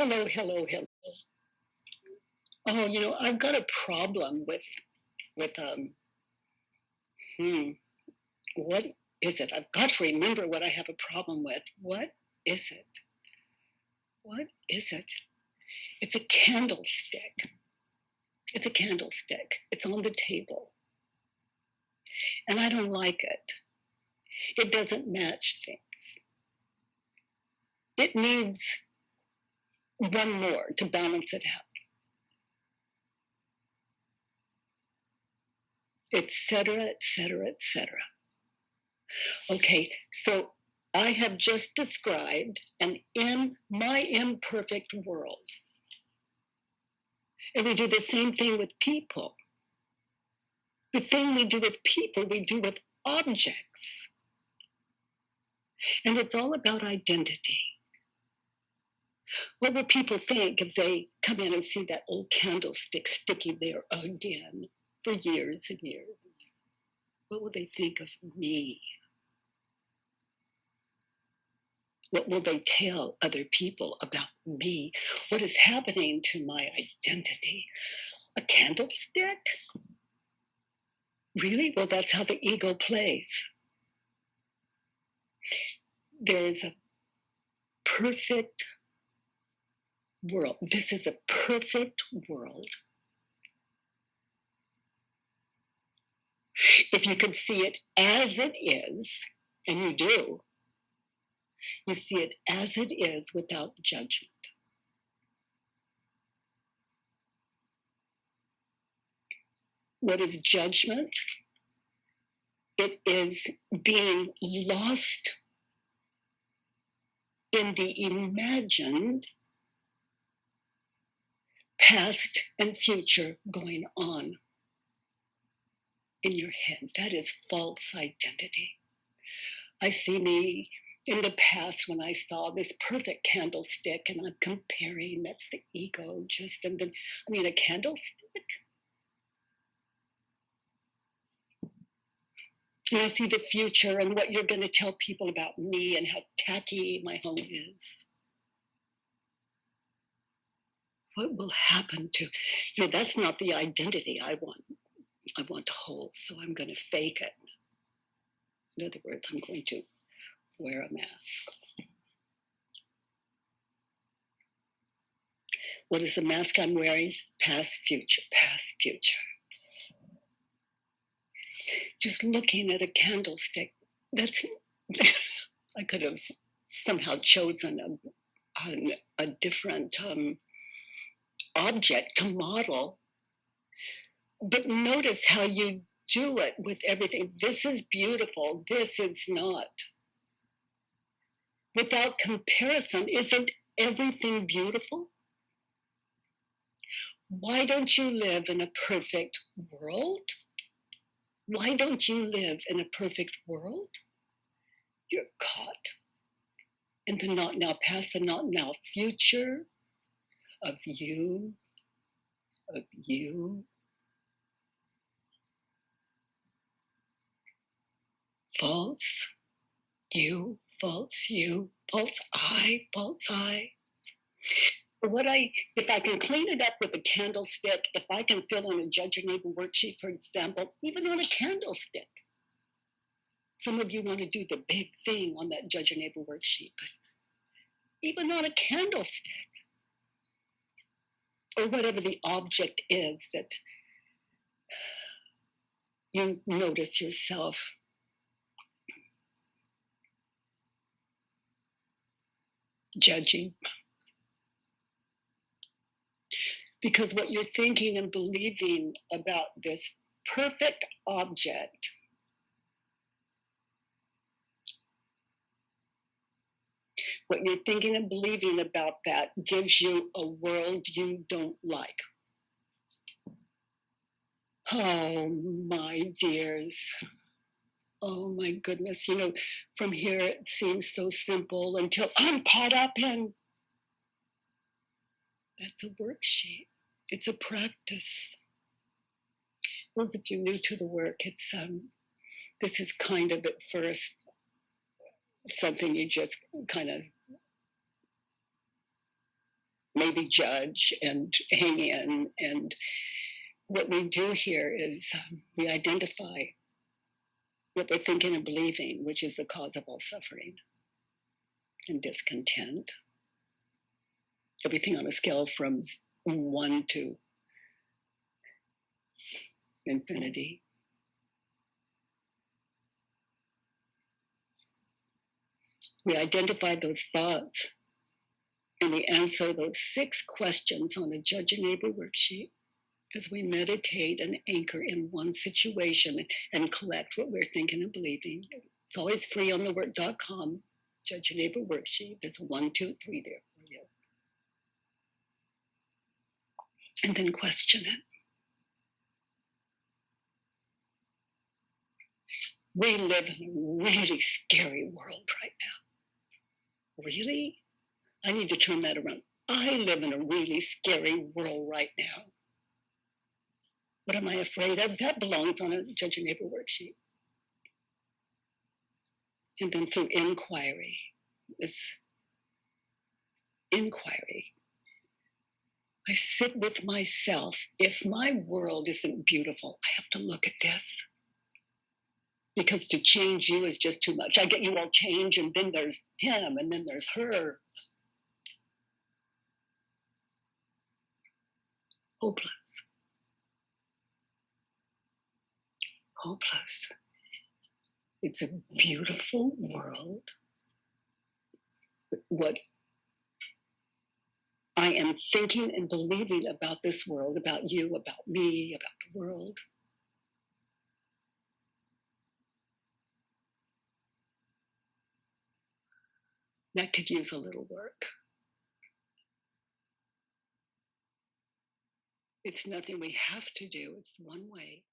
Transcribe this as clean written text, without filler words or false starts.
Hello, hello, hello. Oh, I've got a problem with hmm, what is it? I've got to remember what I have a problem with. What is it? What is it? It's a candlestick. It's a candlestick. It's on the table, and I don't like it. It doesn't match things. It needs one more to balance it out, etc., etc., etc. Okay, so I have just described an in my imperfect world. And we do the same thing with people. The thing we do with people, we do with objects. And it's all about identity. What will people think if they come in and see that old candlestick sticky there again for years and years and years? What will they think of me? What will they tell other people about me? What is happening to my identity? A candlestick? Really? Well, that's how the ego plays. There's a perfect world. This is a perfect world. If you could see it as it is, and you do, you see it as it is without judgment. What is judgment? It is being lost in the imagined past and future going on in your head. That is false identity. I see me in the past when I saw this perfect candlestick and I'm comparing, that's the ego just, and then, a candlestick? And I see the future and what you're going to tell people about me and how tacky my home is. What will happen to, that's not the identity I want to hold, so I'm going to fake it. In other words, I'm going to wear a mask. What is the mask I'm wearing? Past, future, past, future. Just looking at a candlestick, that's, I could have somehow chosen a different object to model. But notice how you do it with everything. This is beautiful. This is not. Without comparison, isn't everything beautiful? Why don't you live in a perfect world? Why don't you live in a perfect world? You're caught in the not now past, the not now future of you, of you. False you, false you, false I, false I. If I can clean it up with a candlestick, if I can fill in a judge your neighbor worksheet, for example, even on a candlestick. Some of you want to do the big thing on that judge your neighbor worksheet, but even on a candlestick, or whatever the object is that you notice yourself judging. Because what you're thinking and believing about this perfect object what you're thinking and believing about that gives you a world you don't like. Oh, my dears. Oh, my goodness. From here it seems so simple until I'm caught up in. That's a worksheet. It's a practice. Those of you new to the work, this is kind of at first something you just kind of maybe judge and hang in. And what we do here is we identify what we're thinking and believing, which is the cause of all suffering and discontent. Everything on a scale from 1 to infinity. We identify those thoughts and we answer those 6 questions on a Judge Your Neighbor worksheet as we meditate and anchor in one situation and collect what we're thinking and believing. It's always free on theword.com. Judge Your Neighbor worksheet. There's a 1, 2, 3 there for you. And then question it. We live in a really scary world right now. Really? I need to turn that around. I live in a really scary world right now. What am I afraid of? That belongs on a Judge Your Neighbor worksheet. And then through inquiry, this inquiry, I sit with myself. If my world isn't beautiful, I have to look at this. Because to change you is just too much. I get you all change, and then there's him, and then there's her. Hopeless. Hopeless. It's a beautiful world. What I am thinking and believing about this world, about you, about me, about the world, that could use a little work. It's nothing we have to do. It's one way